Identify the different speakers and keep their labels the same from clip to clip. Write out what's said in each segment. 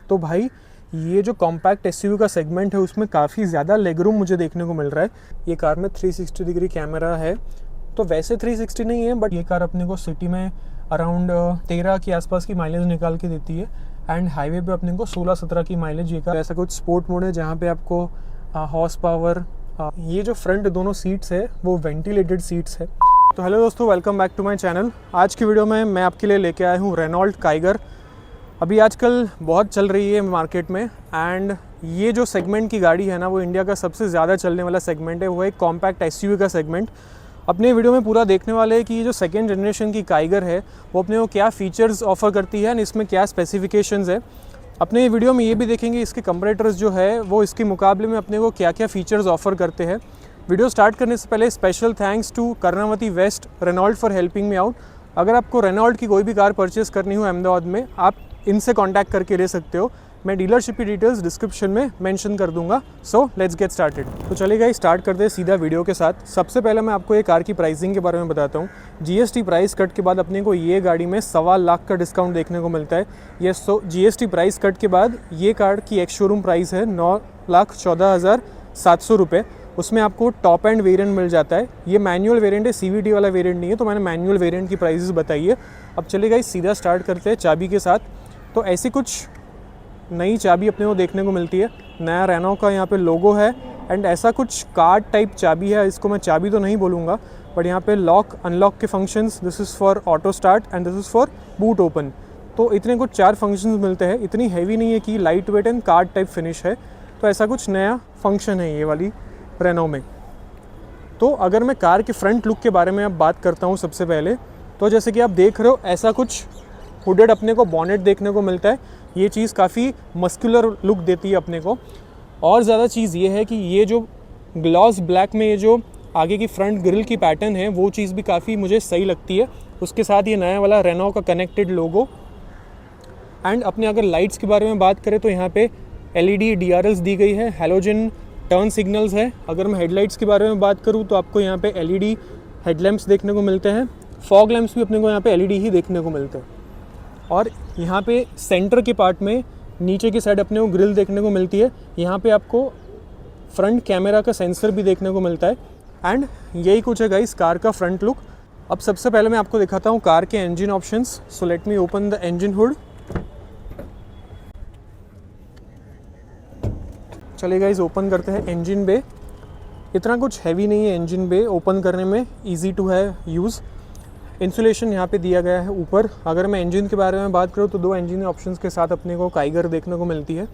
Speaker 1: तो भाई ये जो कॉम्पैक्ट एसयूवी का सेगमेंट है उसमें काफ़ी ज़्यादा लेगरूम मुझे देखने को मिल रहा है। ये कार में 360 डिग्री कैमरा है, तो वैसे 360 नहीं है, बट ये कार अपने को सिटी में अराउंड 13 के आसपास की माइलेज निकाल के देती है एंड हाईवे पे अपने को 16-17 की माइलेज। ये कार ऐसा कुछ स्पोर्ट मोड है जहाँ पे आपको हॉर्स पावर, ये जो फ्रंट दोनों सीट्स है वो वेंटिलेटेड सीट्स है। तो हेलो दोस्तों, welcome back to my channel. आज की वीडियो में मैं आपके लिए लेके आया हूँ रेनॉल्ट काइगर। अभी आजकल बहुत चल रही है मार्केट में एंड ये जो सेगमेंट की गाड़ी है ना, वो इंडिया का सबसे ज़्यादा चलने वाला सेगमेंट है। वो एक कॉम्पैक्ट एसयूवी का सेगमेंट। अपने वीडियो में पूरा देखने वाले हैं कि ये जो सेकेंड जनरेशन की काइगर है वो अपने को क्या फ़ीचर्स ऑफर करती है एंड इसमें क्या स्पेसिफिकेशंस है। अपने वीडियो में ये भी देखेंगे इसके कंपैरेटर्स जो है वो इसके मुकाबले में अपने को क्या क्या फ़ीचर्स ऑफर करते हैं। वीडियो स्टार्ट करने से पहले special thanks to Karnavati West Renault for helping me out. अगर आपको रेनॉल्ट की कोई भी कार परचेस करनी हो अहमदाबाद में, आप इनसे कांटेक्ट करके ले सकते हो। मैं डीलरशिप की डिटेल्स डिस्क्रिप्शन में मेंशन कर दूंगा। So let's get started. तो चलिए स्टार्ट करते हैं सीधा वीडियो के साथ। सबसे पहले मैं आपको ये कार की प्राइसिंग के बारे में बताता हूँ। जीएसटी प्राइस कट के बाद अपने को ये गाड़ी में 1.25 लाख का डिस्काउंट देखने को मिलता है। ये जीएसटी प्राइस कट के बाद ये कार की एक्स शोरूम प्राइस है 9,14,700 रुपये। उसमें आपको टॉप एंड वेरिएंट मिल जाता है। ये मैनुअल वेरिएंट है, सीवीटी वाला वेरिएंट नहीं है, तो मैंने मैनुअल वेरिएंट की प्राइसेस बताई है। अब चलिए सीधा स्टार्ट करते हैं चाबी के साथ। तो ऐसी कुछ नई चाबी अपने को देखने को मिलती है। नया रेनो का यहाँ पे लोगो है एंड ऐसा कुछ कार्ड टाइप चाबी है। इसको मैं चाबी तो नहीं बोलूँगा, बट यहाँ पे लॉक अनलॉक के functions, this is for auto start and this is for boot open. तो इतने कुछ 4 फंक्शंस मिलते हैं। इतनी हैवी नहीं है कि light weight and card type finish है। तो ऐसा कुछ नया फंक्शन है ये वाली रेनो में। तो अगर मैं कार के फ्रंट लुक के बारे में अब बात करता हूँ सबसे पहले, तो जैसे कि आप देख रहे हो ऐसा कुछ हुडेड अपने को बॉनेट देखने को मिलता है। ये चीज़ काफ़ी मस्कुलर लुक देती है अपने को। और ज़्यादा चीज़ ये है कि ये जो ग्लॉस ब्लैक में ये जो आगे की फ्रंट ग्रिल की पैटर्न है वो चीज़ भी काफ़ी मुझे सही लगती है। उसके साथ ये नया वाला रेनो का कनेक्टेड लोगो। एंड अपने अगर लाइट्स के बारे में बात करें तो यहाँ पे LED DRLs दी गई है, हैलोजन टर्न सिग्नल्स है। अगर मैं हेडलाइट्स के बारे में बात करूँ तो आपको यहाँ पे LED हेडलैम्प्स देखने को मिलते हैं। फॉग लैम्प्स भी अपने को यहाँ पे LED ही देखने को मिलते हैं। और यहाँ पे सेंटर के पार्ट में नीचे की साइड अपने को ग्रिल देखने को मिलती है। यहाँ पे आपको फ्रंट कैमरा का सेंसर भी देखने को मिलता है। एंड यही कुछ है गाइस कार का फ्रंट लुक। अब सबसे पहले मैं आपको दिखाता हूँ कार के engine options. So let me open the engine hood. चलिए गाइस ओपन करते हैं इंजन बे। इतना कुछ हैवी नहीं है इंजन बे, ओपन करने में ईजी टू है यूज़। इंसुलेशन यहाँ पे दिया गया है ऊपर। अगर मैं इंजन के बारे में बात करूँ तो 2 इंजन ऑप्शंस के साथ अपने को काइगर देखने को मिलती है।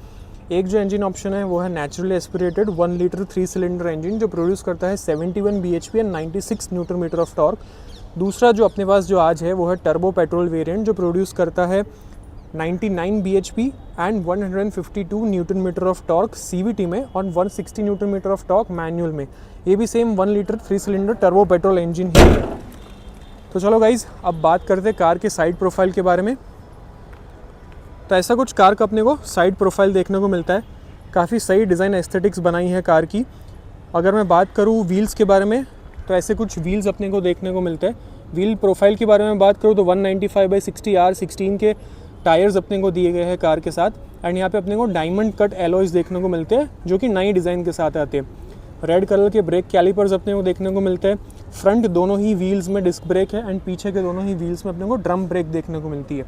Speaker 1: एक जो इंजन ऑप्शन है वो है naturally aspirated 1 litre 3 cylinder engine जो प्रोड्यूस करता है 71 bhp and 96 newton metre of torque. दूसरा जो अपने पास जो आज है वो है टर्बो पेट्रोल वेरिएंट जो प्रोड्यूस करता है 99 bhp and 152 newton metre of torque CVT में और 160 newton metre of torque manual में। ये भी same 1 litre 3 cylinder turbo petrol engine ही है। तो चलो गाइज़ अब बात करते हैं कार के साइड प्रोफाइल के बारे में। तो ऐसा कुछ कार का अपने को साइड प्रोफाइल देखने को मिलता है। काफ़ी सही डिज़ाइन एस्थेटिक्स बनाई है कार की। अगर मैं बात करूँ व्हील्स के बारे में तो ऐसे कुछ व्हील्स अपने को देखने को मिलते हैं। व्हील प्रोफाइल के बारे में बात करूँ तो 195/60 R16 के टायर्स अपने को दिए गए हैं कार के साथ। एंड यहाँ पे अपने को डायमंड कट एलॉयज़ देखने को मिलते हैं जो कि नई डिज़ाइन के साथ आते हैं। रेड कलर के ब्रेक कैलिपर्स अपने को देखने को मिलते हैं। फ्रंट दोनों ही व्हील्स में डिस्क ब्रेक है एंड पीछे के दोनों ही व्हील्स में अपने को ड्रम ब्रेक देखने को मिलती है।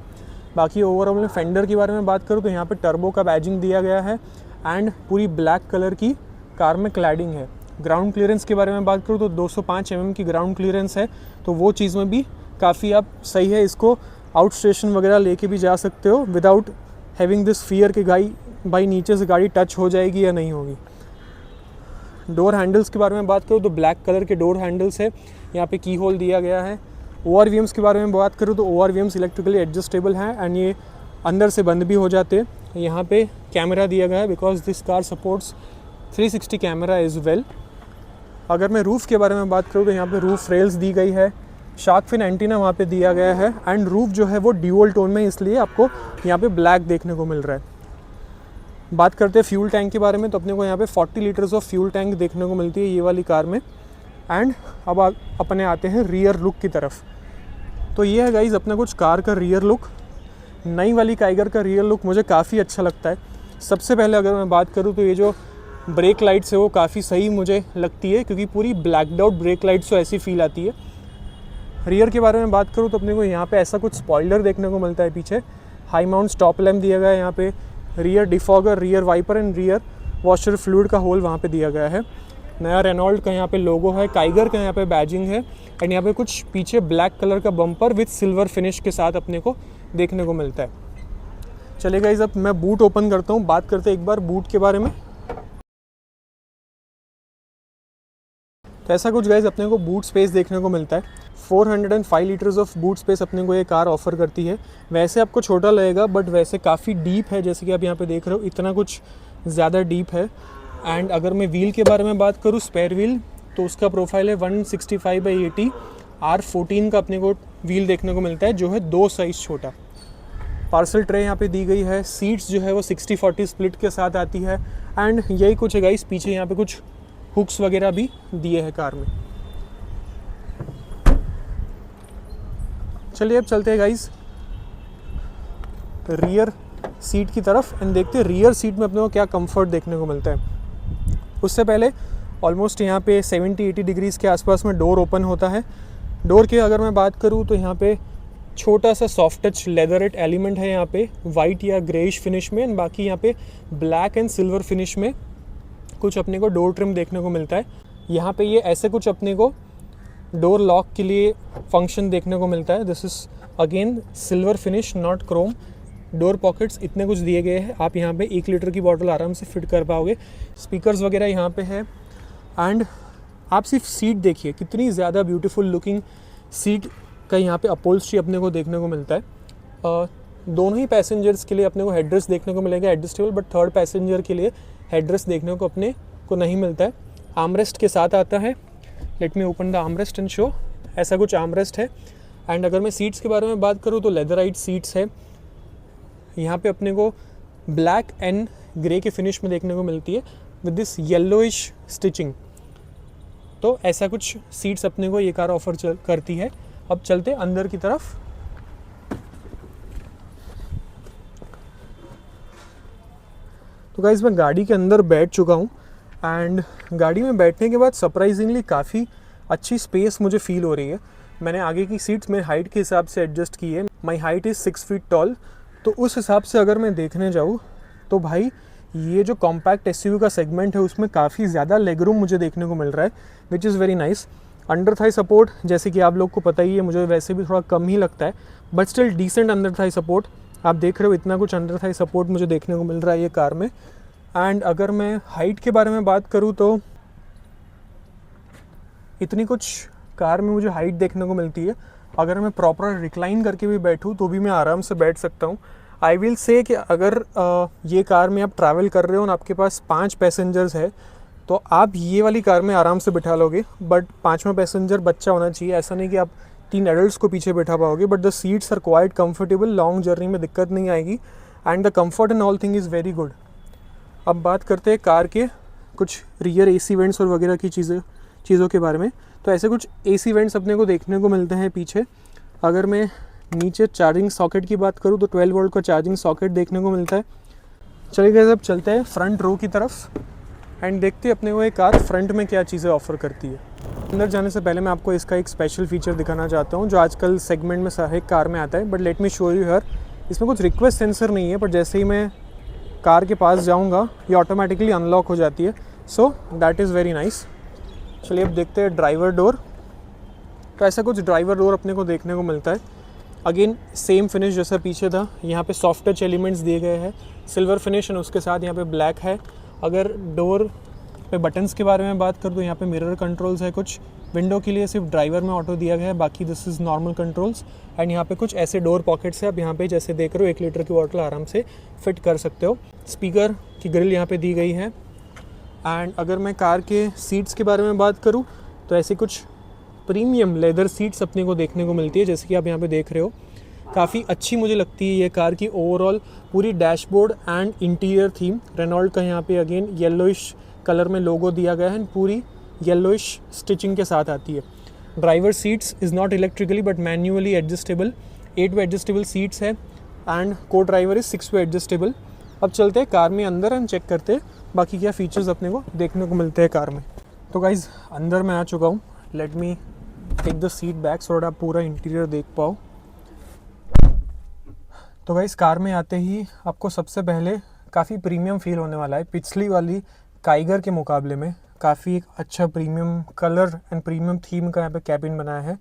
Speaker 1: बाकी ओवरऑल में फेंडर के बारे में बात करूँ तो यहाँ पे टर्बो का बैजिंग दिया गया है एंड पूरी ब्लैक कलर की कार में क्लैडिंग है। ग्राउंड क्लियरेंस के बारे में बात करूँ तो 205 mm की ग्राउंड क्लियरेंस है, तो वो चीज़ में भी काफ़ी आप सही है। इसको आउट स्टेशन वगैरह लेके भी जा सकते हो विदाउट हैविंग दिस फियर कि भाई नीचे से गाड़ी टच हो जाएगी या नहीं होगी। डोर हैंडल्स के बारे में बात करूँ तो ब्लैक कलर के डोर हैंडल्स है। यहाँ पे की होल दिया गया है। ORVMs के बारे में बात करूँ तो ORVMs इलेक्ट्रिकली एडजस्टेबल हैं एंड ये अंदर से बंद भी हो जाते हैं। यहाँ पे कैमरा दिया गया है because this car supports 360 camera as well. अगर मैं रूफ़ के बारे में बात करूँ तो यहाँ पे रूफ़ रेल्स दी गई है। शार्क फिन एंटीना वहाँ पे दिया गया है एंड रूफ़ जो है वो ड्यूअल टोन में, इसलिए आपको यहाँ पे ब्लैक देखने को मिल रहा है। बात करते हैं फ्यूल टैंक के बारे में तो अपने को यहाँ पे 40 लीटर्स ऑफ फ्यूल टैंक देखने को मिलती है ये वाली कार में। एंड अब अपने आते हैं रियर लुक की तरफ। तो ये है गाइज अपना कुछ कार का रियर लुक। नई वाली काइगर का रियर लुक मुझे काफ़ी अच्छा लगता है। सबसे पहले अगर मैं बात करूँ तो ये जो ब्रेक लाइट्स है वो काफ़ी सही मुझे लगती है, क्योंकि पूरी ब्लैकड आउट ब्रेक लाइट्स तो ऐसी फील आती है। रियर के बारे में बात करूँ तो अपने को यहाँ पे ऐसा कुछ स्पॉइलर देखने को मिलता है पीछे, हाई माउंट स्टॉप लैम्प दिया गया है यहाँ पे, rear defogger, rear wiper and rear washer fluid का होल वहाँ पे दिया गया है। नया रेनॉल्ट का यहाँ पे लोगो है, काइगर का यहाँ पे बैजिंग है एंड यहाँ पे कुछ पीछे ब्लैक कलर का बम्पर विथ सिल्वर फिनिश के साथ अपने को देखने को मिलता है। चलिए गाइस, अब मैं बूट ओपन करता हूँ, बात करते हैं एक बार बूट के बारे में। तो ऐसा कुछ गाइस अपने को बूट स्पेस देखने को मिलता है। 405 लीटर्स ऑफ बूट स्पेस अपने को ये कार ऑफर करती है। वैसे आपको छोटा लगेगा बट वैसे काफ़ी डीप है, जैसे कि आप यहाँ पे देख रहे हो, इतना कुछ ज़्यादा डीप है। एंड अगर मैं व्हील के बारे में बात करूँ, स्पेयर व्हील, तो उसका प्रोफाइल है 165/80 R14 का अपने को व्हील देखने को मिलता है, जो है 2 साइज़ छोटा। पार्सल ट्रे यहाँ पे दी गई है। सीट्स जो है वो 60-40 स्प्लिट के साथ आती है एंड यही कुछ है गाइस। पीछे यहाँ पे कुछ हुक्स वगैरह भी दिए हैं कार में। चलिए अब चलते हैं गाइस रियर सीट की तरफ एंड देखते हैं रियर सीट में अपने को क्या कंफर्ट देखने को मिलता है। उससे पहले ऑलमोस्ट यहाँ पे 70-80 डिग्रीज़ के आसपास में डोर ओपन होता है। डोर की अगर मैं बात करूँ तो यहाँ पे छोटा सा सॉफ्ट टच लेदरेट एलिमेंट है यहाँ पे वाइट या ग्रेइश फिनिश में, एंड बाकी यहाँ पे ब्लैक एंड सिल्वर फिनिश में कुछ अपने को डोर ट्रिम देखने को मिलता है। यहाँ पे ये ऐसे कुछ अपने को डोर लॉक के लिए फंक्शन देखने को मिलता है। This is again silver finish, not Chrome. Door pockets इतने कुछ दिए गए हैं, आप यहाँ पे 1 लीटर की बॉटल आराम से फिट कर पाओगे। स्पीकर्स वगैरह यहाँ पे है एंड आप सिर्फ सीट देखिए, कितनी ज़्यादा ब्यूटीफुल लुकिंग सीट का यहाँ पे अपहोल्स्ट्री अपने को देखने को मिलता है। दोनों ही पैसेंजर्स के लिए अपने को हेडरेस्ट देखने को मिलेगा एडजस्टेबल, बट थर्ड पैसेंजर के लिए हेडरेस्ट देखने को अपने को नहीं मिलता है। आर्मरेस्ट के साथ आता है। Let me open the armrest and show. ऐसा कुछ आर्मरेस्ट है। एंड अगर मैं सीट्स के बारे में बात करूँ तो लेदराइट सीट्स है। यहाँ पे अपने को ब्लैक एंड ग्रे के फिनिश में देखने को मिलती है विद दिस येलोइश स्टिचिंग। तो ऐसा कुछ सीट्स अपने को ये कार ऑफर करती है। अब चलते अंदर की तरफ। तो गाइस मैं गाड़ी के अंदर बैठ चुका हूँ एंड गाड़ी में बैठने के बाद सरप्राइजिंगली काफ़ी अच्छी स्पेस मुझे फील हो रही है। मैंने आगे की सीट्स मेरे हाइट के हिसाब से एडजस्ट की है। My height is 6 feet tall, तो उस हिसाब से अगर मैं देखने जाऊँ तो भाई ये जो कॉम्पैक्ट एसयूवी का सेगमेंट है उसमें काफ़ी ज़्यादा लेगरूम मुझे देखने को मिल रहा है, which is very nice. Under thigh support जैसे कि आप लोग को पता ही है, मुझे वैसे भी थोड़ा कम ही लगता है, but still decent under thigh support. आप देख रहे हो इतना कुछ अंडर थाई सपोर्ट मुझे देखने को मिल रहा है ये कार में। एंड अगर मैं हाइट के बारे में बात करूँ तो इतनी कुछ कार में मुझे हाइट देखने को मिलती है। अगर मैं प्रॉपर रिक्लाइन करके भी बैठूँ तो भी मैं आराम से बैठ सकता हूँ। आई विल से कि अगर ये कार में आप ट्रैवल कर रहे हो और आपके पास 5 पैसेंजर्स है तो आप ये वाली कार में आराम से बिठा लोगे, बट 5वां पैसेंजर बच्चा होना चाहिए। ऐसा नहीं कि आप 3 एडल्ट्स को पीछे बैठा पाओगे, but the seats are quite comfortable. Long journey में दिक्कत नहीं आएगी and the comfort and all thing is very good. अब बात करते हैं कार के कुछ रियर AC वेंट्स और वगैरह की चीज़ों के बारे में। तो ऐसे कुछ AC वेंट्स अपने को देखने को मिलते हैं पीछे। अगर मैं नीचे चार्जिंग सॉकेट की बात करूँ तो 12 वोल्ट का चार्जिंग सॉकेट देखने को मिलता है। चलिए गाइस अब चलते हैं फ्रंट रो की तरफ एंड देखते हैं अपने को ये कार फ्रंट में क्या चीज़ें ऑफ़र करती है। अंदर जाने से पहले मैं आपको इसका एक स्पेशल फीचर दिखाना चाहता हूँ जो आजकल सेगमेंट में हर एक कार में आता है, but let me show you here. इसमें कुछ रिक्वेस्ट सेंसर नहीं है, बट जैसे ही मैं कार के पास जाऊँगा ये ऑटोमेटिकली अनलॉक हो जाती है। So that is very nice. चलिए अब देखते हैं ड्राइवर डोर। तो ऐसा कुछ ड्राइवर डोर अपने को देखने को मिलता है। अगेन सेम फिनिश जैसा पीछे था, यहाँ पे सॉफ्ट टच एलिमेंट्स दिए गए हैं, सिल्वर फिनिश एंड उसके साथ यहाँ पे ब्लैक है। अगर डोर पे बटन्स के बारे में बात करूँ तो यहाँ पे मिरर कंट्रोल्स है कुछ। विंडो के लिए सिर्फ ड्राइवर में ऑटो दिया गया है, बाकी this is normal controls. And यहाँ पे कुछ ऐसे डोर पॉकेट्स है, आप यहाँ पे जैसे देख रहे हो 1 लीटर की बॉटल आराम से फिट कर सकते हो। स्पीकर की ग्रिल यहाँ पे दी गई है। एंड अगर मैं कार के सीट्स के बारे में बात करूँ तो ऐसे कुछ प्रीमियम लेदर सीट्स अपने को देखने को मिलती है, जैसे कि आप यहाँ पे देख रहे हो। काफ़ी अच्छी मुझे लगती है ये कार की ओवरऑल पूरी dashboard and interior theme. Renault का यहाँ पे अगेन येलोइश कलर में लोगो दिया गया है, पूरी येलोइश स्टिचिंग के साथ आती है। Driver seats is not electrically but manually adjustable. 8 way adjustable seats है। एंड को ड्राइवर इज 6 वे एडजस्टेबल। अब चलते हैं कार में अंदर एंड चेक करते हैं बाकी क्या फीचर्स अपने को देखने को मिलते हैं कार में। तो गाइज़ अंदर मैं आ चुका हूँ, let me take the seat back so that आप पूरा इंटीरियर देख पाओ। तो गाइज़ कार में आते ही आपको सबसे पहले काफ़ी प्रीमियम फील होने वाला है। पिछली वाली काइगर के मुकाबले में काफ़ी एक अच्छा premium colour and premium theme का यहाँ पे कैबिन बनाया है।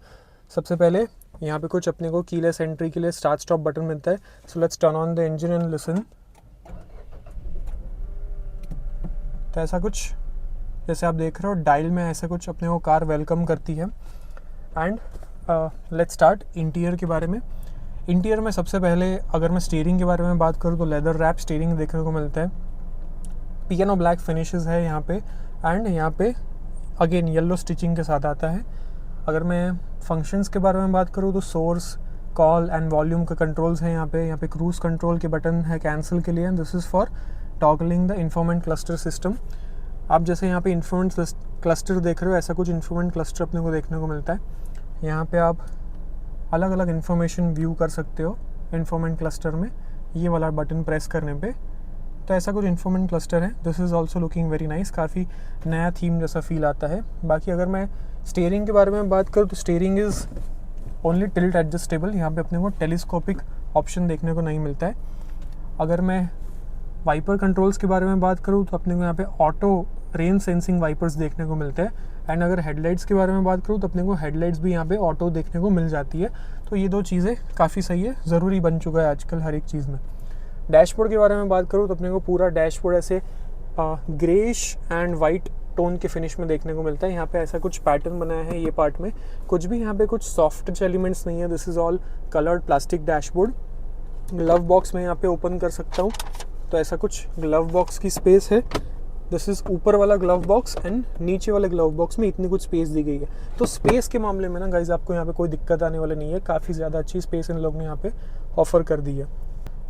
Speaker 1: सबसे पहले यहाँ पे कुछ अपने को कीलेस एंट्री के लिए स्टार्ट स्टॉप बटन मिलता है। So let's turn on the engine and listen. तो ऐसा कुछ जैसे आप देख रहे हो डायल में ऐसा कुछ अपने को कार वेलकम करती है। एंड लेट्स स्टार्ट इंटीरियर के बारे में। इंटीरियर में सबसे पहले अगर मैं स्टीयरिंग के बारे में बात करूँ तो लेदर रैप स्टीयरिंग देखने को मिलता है। पियानो ब्लैक फिनिशेस है यहाँ पे एंड यहाँ पे अगेन येलो स्टिचिंग के साथ आता है। अगर मैं फंक्शंस के बारे में बात करूँ तो सोर्स, कॉल एंड वॉल्यूम के कंट्रोल्स हैं यहाँ पे क्रूज़ कंट्रोल के बटन है कैंसिल के लिए। This is for toggling the infotainment cluster system. आप जैसे यहाँ पे इंफोमेंट क्लस्टर देख रहे हो, ऐसा कुछ इंफोमेंट क्लस्टर अपने को देखने को मिलता है। यहाँ पे आप अलग अलग इन्फॉर्मेशन व्यू कर सकते हो इंफोमेंट क्लस्टर में, ये वाला बटन प्रेस करने पे। तो ऐसा कुछ इंफोमेंट क्लस्टर है। This is also looking very nice, काफ़ी नया थीम जैसा फील आता है। बाकी अगर मैं स्टीयरिंग के बारे में बात करूँ तो steering is only tilt adjustable. यहाँ पे अपने को टेलीस्कोपिक ऑप्शन देखने को नहीं मिलता है। अगर मैं वाइपर कंट्रोल्स के बारे में बात करूँ तो अपने को यहाँ पे ऑटो रेन सेंसिंग वाइपर्स देखने को मिलते हैं। एंड अगर हेडलाइट्स के बारे में बात करूँ तो अपने को हेडलाइट्स भी यहाँ पे ऑटो देखने को मिल जाती है। तो ये दो चीज़ें काफ़ी सही है, ज़रूरी बन चुका है आजकल हर एक चीज़ में। डैशबोर्ड के बारे में बात करूँ तो अपने को पूरा डैशबोर्ड ऐसे ग्रेश एंड वाइट टोन के फिनिश में देखने को मिलता है। यहाँ पे ऐसा कुछ पैटर्न बनाया है ये पार्ट में, कुछ भी यहाँ पे कुछ सॉफ्ट टच एलिमेंट्स नहीं है। This is all coloured plastic dashboard. Glove box में यहाँ पे ओपन कर सकता हूँ, तो ऐसा कुछ ग्लव बॉक्स की स्पेस है। दिस इज़ ऊपर वाला ग्लव बॉक्स एंड नीचे वाले ग्लव बॉक्स में इतनी कुछ स्पेस दी गई है। तो स्पेस के मामले में ना गाइज आपको यहाँ पे कोई दिक्कत आने वाली नहीं है, काफ़ी ज़्यादा अच्छी स्पेस इन लोग ने यहाँ पे ऑफर कर दी है।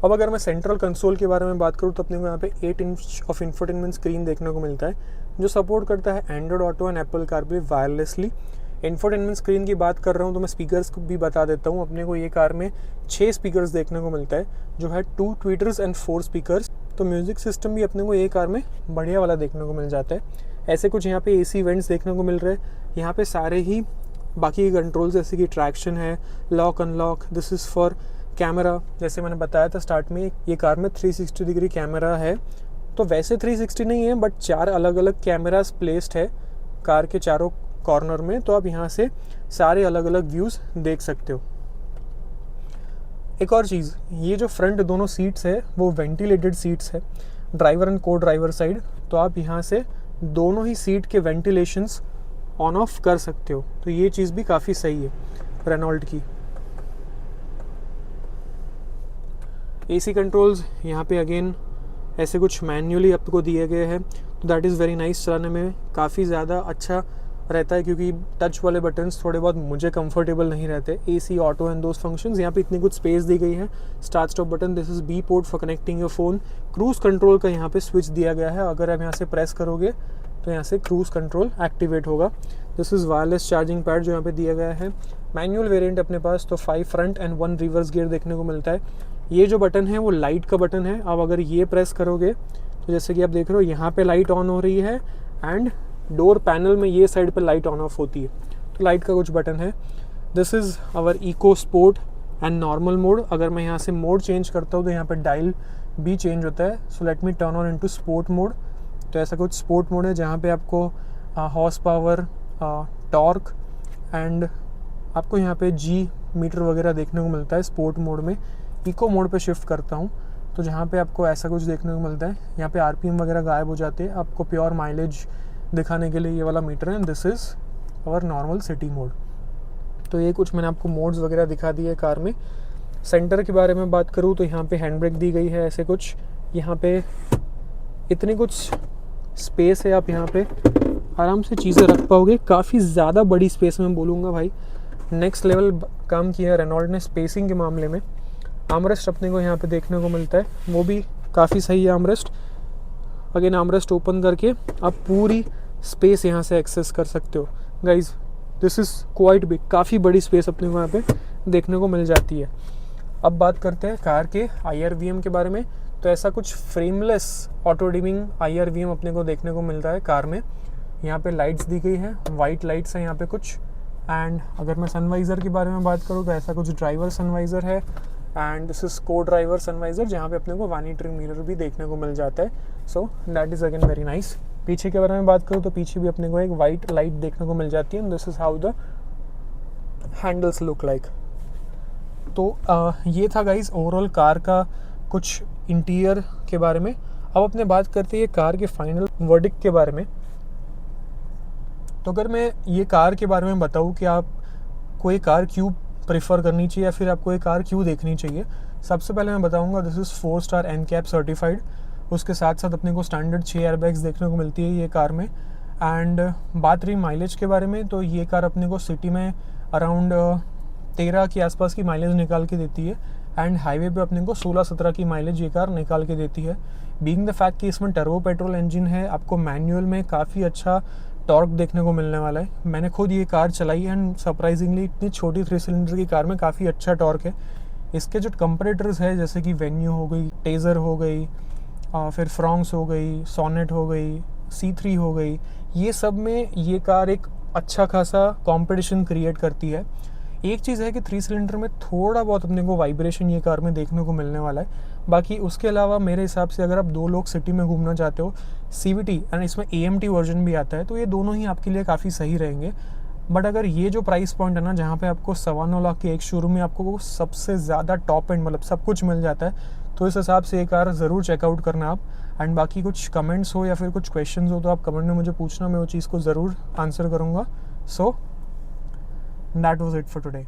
Speaker 1: अब अगर मैं सेंट्रल कंसोल के बारे में बात करूँ तो अपने को यहाँ पे 8 इंच ऑफ इंफोटेनमेंट स्क्रीन देखने को मिलता है, जो सपोर्ट करता है Android auto and Apple CarPlay wirelessly. Infotainment screen की बात कर रहा हूँ तो मैं स्पीकर्स को भी बता देता हूँ। अपने को ये कार में 6 स्पीकर्स देखने को मिलता है, जो है 2 ट्वीटर्स एंड 4 स्पीकर्स। तो म्यूज़िक सिस्टम भी अपने को ये कार में बढ़िया वाला देखने को मिल जाता है। ऐसे कुछ यहाँ पे एसी वेंट्स देखने को मिल रहे हैं। यहाँ पे सारे ही बाकी के कंट्रोल्स जैसे कि ट्रैक्शन है, lock unlock, this is for camera. जैसे मैंने बताया था स्टार्ट में, ये कार में 360 डिग्री कैमरा है। तो वैसे 360 नहीं है, बट 4 अलग अलग कैमरास प्लेस्ड है कार के चारों कॉर्नर में। तो आप यहाँ से सारे अलग अलग व्यूज़ देख सकते हो। एक और चीज़, ये जो फ्रंट दोनों सीट्स है वो वेंटिलेटेड सीट्स है, ड्राइवर एंड को ड्राइवर साइड। तो आप यहाँ से दोनों ही सीट के वेंटिलेशंस ऑन ऑफ कर सकते हो। तो ये चीज़ भी काफ़ी सही है रेनॉल्ट की। एसी कंट्रोल्स यहाँ पे अगेन ऐसे कुछ मैन्युअली आपको दिए गए हैं, तो दैट इज़ वेरी नाइस। चलाने में काफ़ी ज़्यादा अच्छा रहता है, क्योंकि टच वाले बटन्स थोड़े बहुत मुझे कंफर्टेबल नहीं रहते। AC, auto and those functions. यहाँ पे इतनी कुछ स्पेस दी गई है। Start stop button, this is B port for connecting your phone. Cruise control का यहाँ पे स्विच दिया गया है, अगर आप यहाँ से प्रेस करोगे तो यहाँ से क्रूज़ कंट्रोल एक्टिवेट होगा। This is wireless charging pad जो यहाँ पे दिया गया है। मैनुअल वेरिएंट अपने पास तो 5 फ्रंट एंड 1 रिवर्स गियर देखने को मिलता है। ये जो बटन है वो लाइट का बटन है। अब अगर ये प्रेस करोगे तो जैसे कि आप देख रहे हो यहाँ पे लाइट ऑन हो रही है एंड डोर पैनल में ये साइड पे लाइट ऑन ऑफ होती है, तो लाइट का कुछ बटन है। This is our eco sport and normal mode. अगर मैं यहाँ से मोड चेंज करता हूँ तो यहाँ पे डायल भी चेंज होता है। So let me turn on into sport mode. तो ऐसा कुछ स्पोर्ट मोड है जहाँ पे आपको हॉर्स पावर, टॉर्क एंड आपको यहाँ पे जी मीटर वगैरह देखने को मिलता है स्पोर्ट मोड में। इको मोड पे शिफ्ट करता हूँ तो जहाँ पे आपको ऐसा कुछ देखने को मिलता है। यहाँ पे आरपीएम वगैरह गायब हो जाते हैं, आपको प्योर माइलेज दिखाने के लिए ये वाला मीटर है। This is our normal city mode. तो ये कुछ मैंने आपको मोड्स वगैरह दिखा दिए कार में। सेंटर के बारे में बात करूँ तो यहाँ पे हैंड ब्रेक दी गई है। ऐसे कुछ यहाँ पे इतनी कुछ स्पेस है, आप यहाँ पे आराम से चीज़ें रख पाओगे। काफ़ी ज़्यादा बड़ी स्पेस में बोलूँगा भाई, नेक्स्ट लेवल काम किया है रेनॉल्ट ने स्पेसिंग के मामले में। आर्मरेस्ट अपने को यहाँ पे देखने को मिलता है, वो भी काफ़ी सही है आर्मरेस्ट। अगेन आर्मरेस्ट ओपन करके आप पूरी स्पेस यहाँ से एक्सेस कर सकते हो। Guys this is quite big, काफ़ी बड़ी स्पेस अपने को यहाँ पे देखने को मिल जाती है। अब बात करते हैं कार के IRVM के बारे में। तो ऐसा कुछ फ्रेमलेस ऑटो डिमिंग IRVM अपने को देखने को मिलता है कार में। यहाँ पे लाइट्स दी गई हैं, वाइट लाइट्स हैं यहाँ पे कुछ। एंड अगर मैं सनवाइज़र के बारे में बात करूँ तो ऐसा कुछ ड्राइवर सनवाइज़र है, एंड दिस इज़ को ड्राइवर सनवाइज़र, जहाँ पे अपने को वैनिटी मिरर भी देखने को मिल जाता है। So that is again very nice. पीछे के बारे में बात करूँ तो पीछे भी अपने को एक वाइट लाइट देखने को मिल जाती है, and this is how the handles look like. तो ये था गाइज ओवरऑल कार का कुछ इंटीरियर के बारे में। अब अपने बात करते हैं कार के फाइनल वर्डिक्ट के बारे में। तो अगर मैं ये कार के बारे में बताऊँ कि आप कोई कार क्यों प्रेफर करनी चाहिए या फिर आपको ये कार क्यों देखनी चाहिए, सबसे पहले मैं बताऊंगा this is 4 star NCAP certified. उसके साथ साथ अपने को स्टैंडर्ड 6 एयरबैग्स देखने को मिलती है ये कार में। एंड बात रही माइलेज के बारे में, तो ये कार अपने को सिटी में अराउंड 13 के आसपास की माइलेज निकाल के देती है, एंड हाईवे पे अपने को 16-17 की माइलेज ये कार निकाल के देती है। बीइंग द फैक्ट कि इसमें टर्बो पेट्रोल इंजन है, आपको मैनुअल में काफ़ी अच्छा टॉर्क देखने को मिलने वाला है। मैंने खुद ये कार चलाई एंड सरप्राइजिंगली इतनी छोटी 3 सिलेंडर की कार में काफ़ी अच्छा टॉर्क है। इसके जो कंपैरेटर्स है जैसे कि वेन्यू हो गई, टेज़र हो गई, फिर फ्रॉन्क्स हो गई, सोनेट हो गई, C3 हो गई, ये सब में ये कार एक अच्छा खासा कंपटीशन क्रिएट करती है। एक चीज़ है कि 3 सिलेंडर में थोड़ा बहुत अपने को वाइब्रेशन ये कार में देखने को मिलने वाला है। बाकी उसके अलावा मेरे हिसाब से अगर आप 2 लोग सिटी में घूमना चाहते हो, CVT एंड इसमें AMT वर्जन भी आता है, तो ये दोनों ही आपके लिए काफ़ी सही रहेंगे। बट अगर ये जो प्राइस पॉइंट है ना, जहाँ पे आपको 9.25 लाख के एक शोरूम में आपको सबसे ज़्यादा टॉप एंड मतलब सब कुछ मिल जाता है, तो इस हिसाब से ये कार ज़रूर चेकआउट करना आप। एंड बाकी कुछ कमेंट्स हो या फिर कुछ क्वेश्चंस हो तो आप कमेंट में मुझे पूछना, मैं वो चीज़ को ज़रूर आंसर करूँगा। So that was it for today.